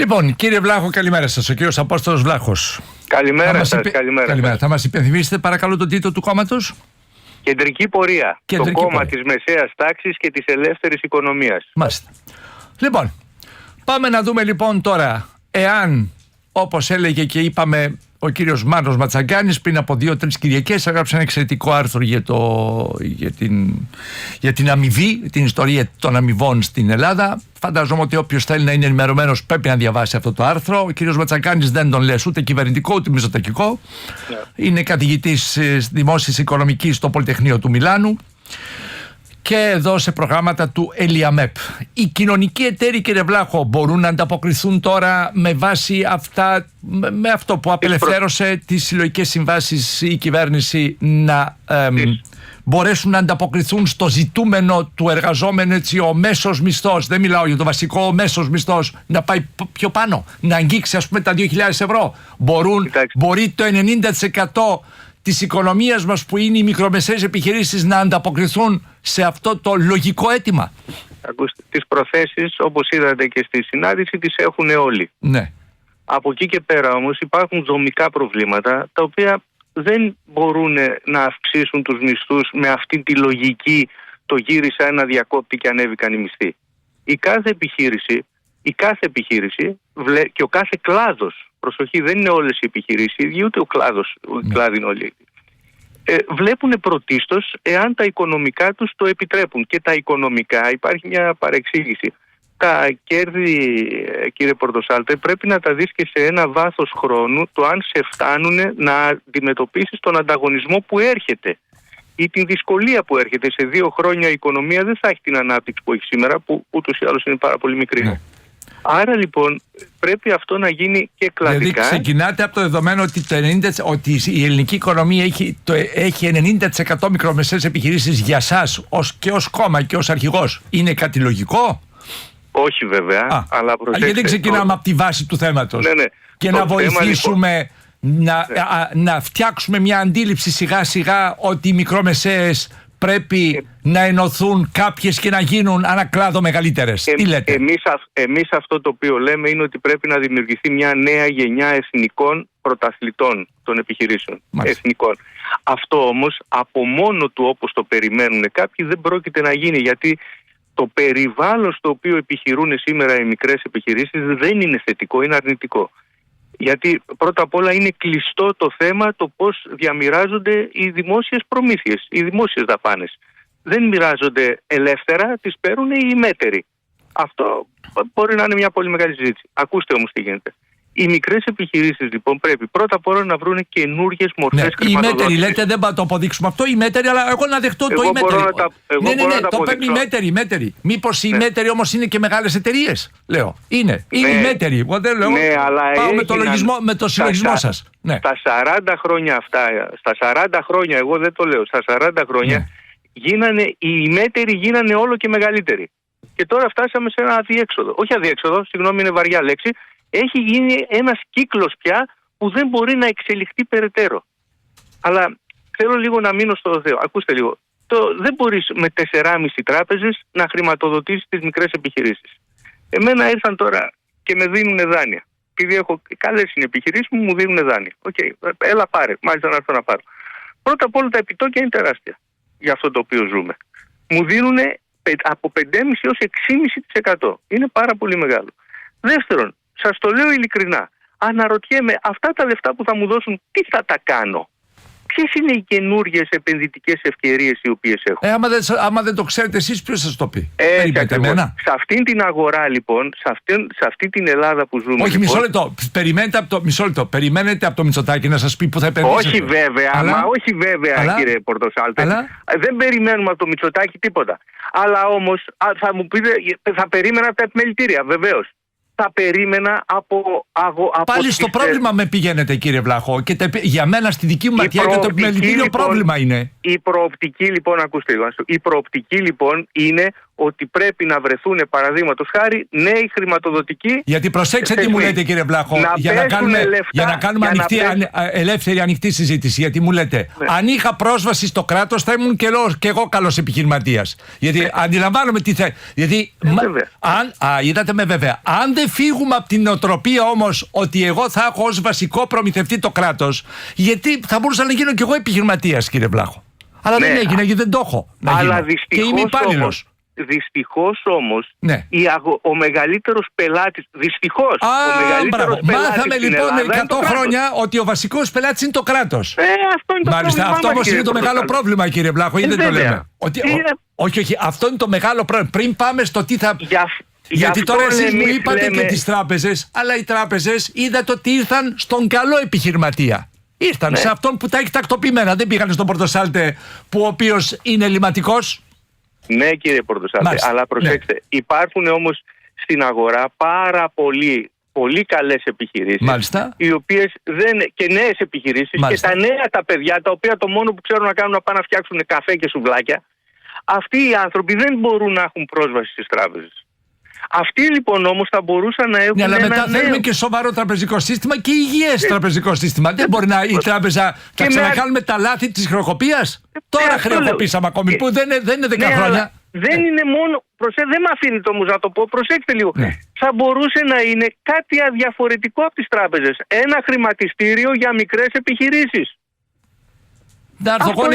Λοιπόν, κύριε Βλάχο, καλημέρα σας. Ο κύριος Απόστολος Βλάχος. Καλημέρα σας. Καλημέρα. Θα μας υπενθυμίσετε παρακαλώ τον τίτλο του κόμματος? Κεντρική πορεία. Το κόμμα της μεσαίας τάξης και της ελεύθερης οικονομίας. Μάλιστα. Λοιπόν, πάμε να δούμε λοιπόν τώρα εάν, όπως έλεγε και είπαμε ο κύριος Μάνος Ματσαγκάνης πριν από 2-3 Κυριακές, έγραψε ένα εξαιρετικό άρθρο για την αμοιβή, την ιστορία των αμοιβών στην Ελλάδα. Φαντάζομαι ότι όποιος θέλει να είναι ενημερωμένος πρέπει να διαβάσει αυτό το άρθρο. Ο κύριος Ματσαγκάνης δεν τον λες ούτε κυβερνητικό ούτε μισοτακικό. Είναι καθηγητής δημόσιας οικονομικής στο Πολυτεχνείο του Μιλάνου και εδώ σε προγράμματα του ΕΛΙΑΜΕΠ. Οι κοινωνικοί εταίροι, κύριε Βλάχο, μπορούν να ανταποκριθούν τώρα με βάση με αυτό που απελευθέρωσε τις συλλογικές συμβάσεις η κυβέρνηση, να μπορέσουν να ανταποκριθούν στο ζητούμενο του εργαζόμενου, έτσι ο μέσος μισθός, δεν μιλάω για το βασικό, ο μέσος μισθός να πάει πιο πάνω, να αγγίξει ας πούμε τα 2.000 ευρώ. Μπορεί το 90% της οικονομίας μας που είναι οι μικρομεσαίες επιχειρήσεις να ανταποκριθούν σε αυτό το λογικό αίτημα? Ακούστε, τις προθέσεις όπως είδατε και στη συνάντηση τις έχουν όλοι. Ναι. Από εκεί και πέρα όμως υπάρχουν δομικά προβλήματα τα οποία δεν μπορούν να αυξήσουν τους μισθούς με αυτή τη λογική το γύρισα ένα διακόπτη και ανέβηκαν οι μισθοί. Η κάθε επιχείρηση και ο κάθε κλάδος, προσοχή, δεν είναι όλες οι επιχειρήσεις, ούτε ο κλάδος, ο κλάδι είναι όλοι. Βλέπουν πρωτίστως εάν τα οικονομικά τους το επιτρέπουν. Και τα οικονομικά, υπάρχει μια παρεξήγηση. Τα κέρδη, κύριε Πορτοσάλτε, πρέπει να τα δεις και σε ένα βάθος χρόνου, το αν σε φτάνουν να αντιμετωπίσεις τον ανταγωνισμό που έρχεται ή την δυσκολία που έρχεται. Σε 2 χρόνια η οικονομία δεν θα έχει την ανάπτυξη που έχει σήμερα, που ούτως ή άλλως είναι πάρα πολύ μικρή. Ναι. Άρα λοιπόν πρέπει αυτό να γίνει και κλαδικά. Δηλαδή ξεκινάτε από το δεδομένο ότι η ελληνική οικονομία έχει 90% μικρομεσαίες επιχειρήσεις για σας και ως κόμμα και ως αρχηγός. Είναι κάτι λογικό? Όχι βέβαια, αλλά προσέξτε. Γιατί δεν ξεκινάμε από τη βάση του θέματος? Ναι. Και να βοηθήσουμε να φτιάξουμε μια αντίληψη σιγά σιγά ότι οι μικρομεσαίες πρέπει να ενωθούν κάποιες και να γίνουν ανακλάδο μεγαλύτερες. Τι λέτε? Εμείς αυτό το οποίο λέμε είναι ότι πρέπει να δημιουργηθεί μια νέα γενιά εθνικών πρωταθλητών των επιχειρήσεων. Εθνικών. Αυτό όμως από μόνο του, όπως το περιμένουν κάποιοι, δεν πρόκειται να γίνει, γιατί το περιβάλλον στο οποίο επιχειρούν σήμερα οι μικρές επιχειρήσεις δεν είναι θετικό, είναι αρνητικό. Γιατί πρώτα απ' όλα είναι κλειστό το θέμα το πώς διαμοιράζονται οι δημόσιες προμήθειες, οι δημόσιες δαπάνες. Δεν μοιράζονται ελεύθερα, τις παίρνουν οι μέτεροι. Αυτό μπορεί να είναι μια πολύ μεγάλη συζήτηση. Ακούστε όμως τι γίνεται. Οι μικρές επιχειρήσεις λοιπόν πρέπει πρώτα απ' όλα να βρουν καινούργιες μορφές χρηματοδότησης. Οι μέτεροι λέτε, δεν θα το αποδείξουμε αυτό, οι μέτεροι, αλλά εγώ να δεχτώ το οι μέτεροι. Ναι, το παίρνει οι μέτεροι. Μήπως οι μέτεροι όμως είναι και μεγάλες εταιρείες? Λέω. Είναι οι μέτεροι. Ναι, αλλά πάω με το συλλογισμό σας. Στα 40 χρόνια αυτά, στα 40 χρόνια, εγώ δεν το λέω, στα 40 χρόνια οι μέτεροι γίνανε όλο και μεγαλύτεροι. Και τώρα φτάσαμε σε ένα αδιέξοδο. Όχι αδιέξοδο, συγγνώμη, είναι βαριά λέξη. Έχει γίνει ένας κύκλος πια που δεν μπορεί να εξελιχθεί περαιτέρω. Αλλά θέλω λίγο να μείνω στο Θεό. Ακούστε λίγο. Δεν μπορείς με 4,5 τράπεζες να χρηματοδοτήσεις τις μικρές επιχειρήσεις. Εμένα ήρθαν τώρα και με δίνουν δάνεια. Επειδή έχω καλές είναι επιχειρήσεις μου δίνουν δάνεια. Έλα πάρε, μάλιστα να έρθω να πάρω. Πρώτα απ' όλα τα επιτόκια είναι τεράστια για αυτό το οποίο ζούμε. Μου δίνουν από 5,5% έως 6,5%. Είναι πάρα πολύ μεγάλο. Δεύτερον, σας το λέω ειλικρινά, αναρωτιέμαι αυτά τα λεφτά που θα μου δώσουν τι θα τα κάνω? Ποιες είναι οι καινούργιες επενδυτικές ευκαιρίες οι οποίες έχω? Άμα δεν το ξέρετε εσείς, ποιος σας το πει? Σε αυτήν την αγορά λοιπόν, σε αυτή την Ελλάδα που ζούμε. Όχι, μισό λεπτό. Περιμένετε από το Μητσοτάκη να σας πει που θα επενδύσετε? Όχι βέβαια, κύριε Πορτοσάλτε. Δεν περιμένουμε από το Μητσοτάκη τίποτα. Αλλά όμως θα μου πείτε, θα περίμενα από τα επιμελητήρια, βεβαίως. Θα περίμενα από πάλι στο πρόβλημα με πηγαίνετε, κύριε Βλάχο, και για μένα στη δική μου ματιά και το επιμελητήριο πρόβλημα είναι. Η προοπτική λοιπόν, ακούστε λίγο, η προοπτική λοιπόν είναι ότι πρέπει να βρεθούν, παραδείγματος χάρη, νέοι χρηματοδοτικοί. Γιατί προσέξτε τι μου λέτε, κύριε Βλάχο, για να κάνουμε ελεύθερη ανοιχτή συζήτηση. Γιατί μου λέτε, αν είχα πρόσβαση στο κράτος θα ήμουν και εγώ καλός επιχειρηματίας. Γιατί αντιλαμβάνομαι τι θα. Γιατί. Είδατε με βέβαια. Αν δεν φύγουμε από την νοοτροπία όμως ότι εγώ θα έχω ως βασικό προμηθευτή το κράτος, γιατί θα μπορούσα να γίνω κι εγώ επιχειρηματίας, κύριε Βλάχο. Αλλά δεν έγινε, γιατί δεν το έχω. Αλλά δυστυχώς όμως, ο μεγαλύτερος πελάτης. Δυστυχώς. Μάθαμε λοιπόν 100 χρόνια ότι ο βασικός πελάτης είναι το κράτος. Αυτό είναι το πρόβλημα. Αυτό όμως είναι το μεγάλο πρόβλημα, κύριε Βλάχο, ή δεν το λέμε? Όχι, αυτό είναι το μεγάλο πρόβλημα. Πριν πάμε στο τι θα. Γιατί τώρα εσείς μου είπατε και τις τράπεζες, αλλά οι τράπεζες είδατε ότι ήρθαν στον καλό επιχειρηματία. Ήρθαν σε αυτόν που τα έχει τακτοποιημένα. Δεν πήγανε στον Πορτοσάλτε, που ο οποίος είναι ελληματικός. Ναι, κύριε Πορτοσάλτε, αλλά προσέξτε, υπάρχουν όμως στην αγορά πάρα πολύ καλές επιχειρήσεις, οι οποίες και νέες επιχειρήσεις, και τα νέα τα παιδιά, τα οποία το μόνο που ξέρουν να κάνουν να πάνε να φτιάξουν καφέ και σουβλάκια, αυτοί οι άνθρωποι δεν μπορούν να έχουν πρόσβαση στις τράπεζες. Αυτοί λοιπόν όμως θα μπορούσαν να έχουν. Αλλά μετά θέλουμε και σοβαρό τραπεζικό σύστημα και υγιές τραπεζικό σύστημα. Δεν μπορεί η τράπεζα να ξανακάνουμε τα λάθη της χρεοκοπίας. Τώρα χρεοκοπήσαμε ακόμη, που δεν είναι 10 χρόνια. Δεν είναι μόνο. Δεν με αφήνει όμως να το πω. Προσέξτε λίγο. Θα μπορούσε να είναι κάτι αδιαφορετικό από τις τράπεζες. Ένα χρηματιστήριο για μικρές επιχειρήσεις. Να έρθω εγώ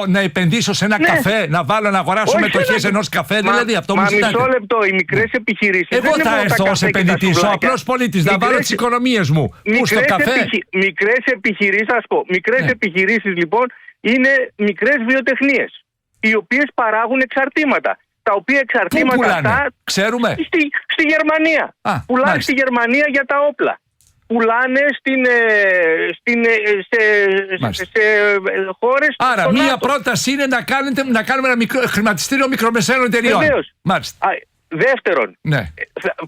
να επενδύσω σε ένα καφέ, να βάλω να αγοράσω μετοχές ενός καφέ, δηλαδή αυτό μου ζητάτε? Μισό λεπτό, οι μικρές επιχειρήσεις. Εγώ θα έρθω ως επενδυτής, ο απλός πολίτης, να βάλω τις οικονομίες μου. Πού, στο καφέ? Μικρές επιχειρήσεις, ας πω. Μικρές επιχειρήσεις λοιπόν είναι μικρές βιοτεχνίες, οι οποίες παράγουν εξαρτήματα. Τα οποία εξαρτήματα αυτά. Ξέρουμε. Στη Γερμανία. Πουλάνε στη Γερμανία για τα όπλα. Πουλάνε σε χώρες. Άρα μία πρόταση είναι να κάνουμε ένα χρηματιστήριο μικρομεσαίων εταιριών. Βεβαίως. Δεύτερον,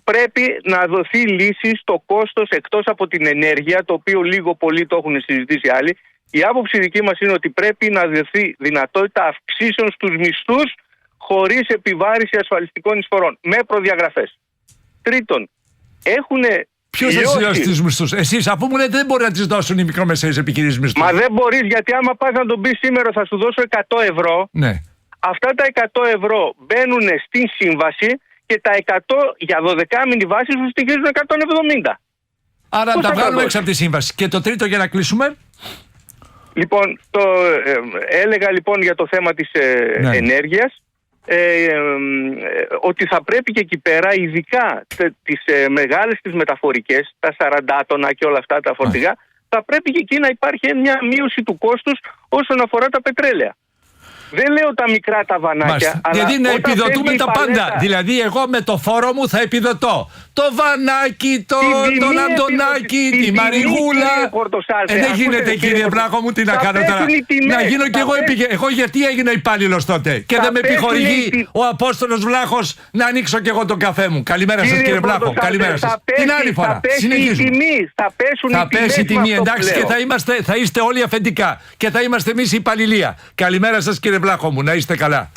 πρέπει να δοθεί λύση στο κόστος εκτός από την ενέργεια, το οποίο λίγο πολύ το έχουν συζητήσει άλλοι. Η άποψη δική μας είναι ότι πρέπει να δοθεί δυνατότητα αυξήσεων στους μισθούς χωρίς επιβάρηση ασφαλιστικών εισφορών, με προδιαγραφές. Τρίτον, έχουν. Ποιος θα τις δώσει τις μισθούς? Εσείς, αφού μου λέτε δεν μπορεί να τις δώσουν οι μικρομεσαίες επιχειρήσεις μισθούς. Μα δεν μπορείς, γιατί άμα πας να τον πεις σήμερα θα σου δώσω 100 ευρώ. Αυτά τα 100 ευρώ μπαίνουν στην σύμβαση και τα 100 για 12μηνη βάση σου στοιχίζουν 170. Άρα τα βγάλουμε έξω από τη σύμβαση. Και το τρίτο, για να κλείσουμε. Λοιπόν, έλεγα λοιπόν για το θέμα της ενέργειας. Ότι θα πρέπει και εκεί πέρα, ειδικά τις μεγάλες τις μεταφορικές, τα 40 τόνα και όλα αυτά τα φορτηγά, θα πρέπει και εκεί να υπάρχει μια μείωση του κόστους όσον αφορά τα πετρέλαια. Δεν λέω τα μικρά τα βανάκια. Δηλαδή να επιδοτούμε τα πάντα. Δηλαδή εγώ με το φόρο μου θα επιδοτώ το βανάκι, τον Αντωνάκη, τη Μαριγούλα. Δεν γίνεται, κύριε Βλάχο μου, τι να κάνω τώρα? Να γίνω κι εγώ γιατί έγινα υπάλληλος τότε και δεν με επιχορηγεί ο Απόστολος Βλάχος να ανοίξω κι εγώ τον καφέ μου? Καλημέρα σας, κύριε Βλάχο. Καλημέρα σας. Την άλλη φορά. Συνεχίζουμε. Θα πέσει η τιμή, εντάξει, και θα είστε όλοι αφεντικά και θα είμαστε εμείς η υπαλληλία. Καλημέρα σας, κύριε Βλάχο μου, να είστε καλά.